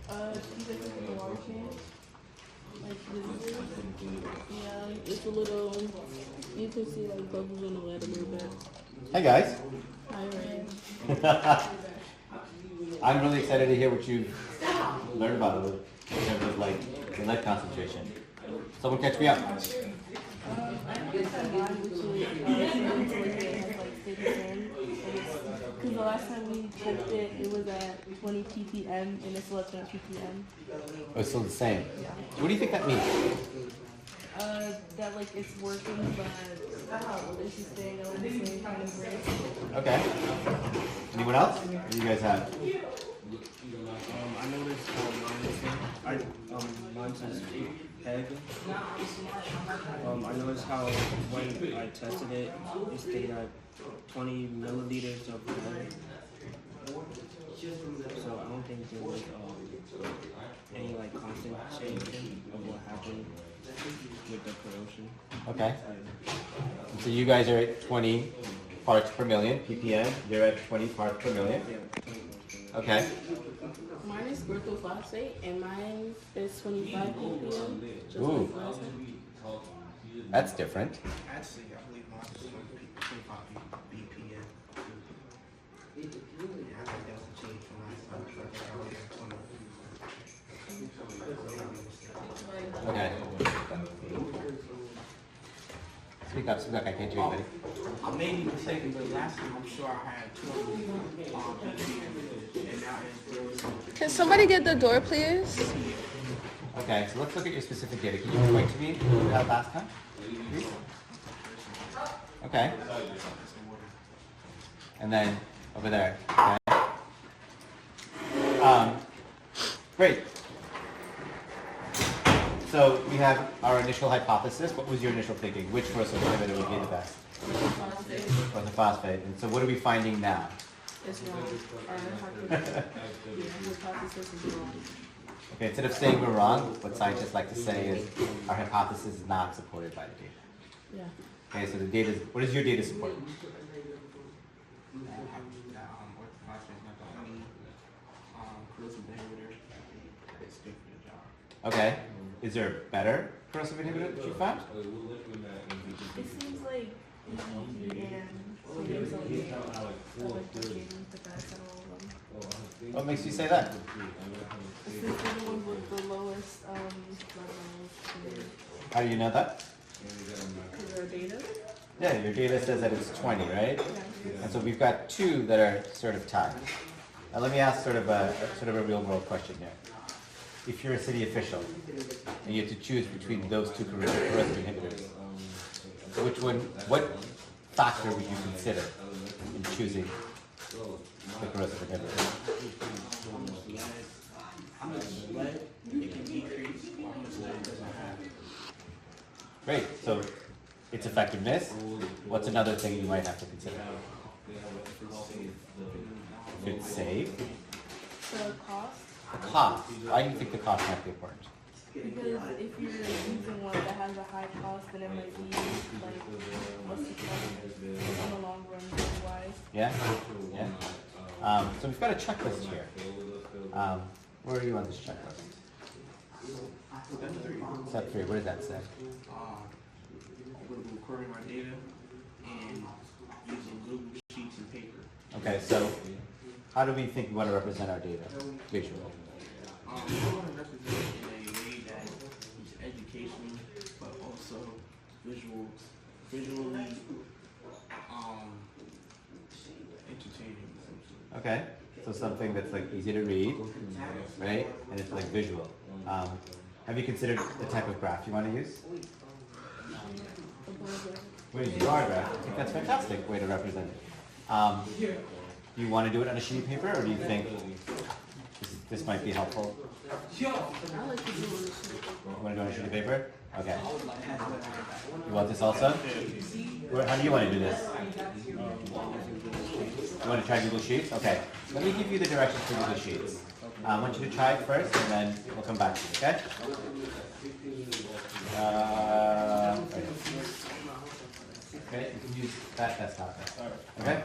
She's like with the water change. Like this. Yeah, it's a little. You can see like bubbles on the lid a little bit. Hey guys. Hi, Ryan. I'm really excited to hear what you've learned about it in terms of like the lead concentration. Someone catch me up. I think that mine, which is similar to like it has like stable hand. Because the last time we checked it, it was at 20 ppm and it's still at 20 ppm. Oh, it's still the same. Yeah. What do you think that means? That like it's working, but it's just staying on the same kind of rate. Okay. Anyone else? What do you guys have? I noticed mine says PEG. I noticed how when I tested it, it stayed at 20 milliliters of PEG. So I don't think there was any like constant change of what happened with the corrosion. Okay. So you guys are at 20 parts per million, ppm. You're at 20 parts per million. Yeah, 20 milliliters. Okay. Mine is glyphosate and mine is 25 ppm. Just Ooh. like last time. That's different. Actually, I believe mine is 25 BPM. Yeah, I think that was a change from last time. I think I was at 20. Okay. Speak up, I can't hear you, buddy. I may be mistaken, but last time I'm sure I had 200 BPM, and now it's Can somebody get the door, please? Okay, so let's look at your specific data. Can you point to me what you had last time? Please? Okay. And then over there. Okay. Great. So we have our initial hypothesis. What was your initial thinking? Which corrosive inhibitor would be the best? Orthophosphate. And so what are we finding now? It's wrong. Our hypothesis is wrong. Okay, instead of saying we're wrong, what scientists like to say is our hypothesis is not supported by the data. Yeah. Okay, so the data, what does your data support? orthophosphate is not the only corrosive inhibitor that's good for the job. Okay, is there a better corrosive inhibitor that you found? It seems like EPG and there's a like the best at all of them. What makes you say that? This is the one with the lowest levels. How do you know that? Because our data. Yeah, your data says that it's 20, right? Yeah. And so we've got two that are sort of tied. Now let me ask sort of a real world question here. If you're a city official and you have to choose between those two corrosive inhibitors, what factor would you consider in choosing the corrosive inhibitor? How much lead it can decrease, or how much lead it doesn't have. Great, so its effectiveness. What's another thing you might have to consider? Could it save? The cost. The cost. Why do you think the cost might be important? Because if you're using one that has a high cost, then it might be like less successful in the long run wise. Yeah? Yeah. So we've got a checklist here. Where are you on this checklist? Step 3. Step 3, what does that say? We're recording our data and using Google Sheets and paper. Okay, so how do we think we want to represent our data visually? We want to represent it in a way that is educational, but also visually entertaining. Okay, so something that's like easy to read, right? And it's like visual. Have you considered the type of graph you want to use? We're using bar graph. I think that's a fantastic way to represent it. Do you want to do it on a sheet of paper, or do you think this might be helpful? I like to do it. You want to do it on a sheet of paper? Okay. You want this also? How do you want to do this? You want to try Google Sheets? Okay. Let me give you the directions for Google Sheets. I want you to try it first, and then we'll come back to you, okay? Okay, you can use that desktop. Okay?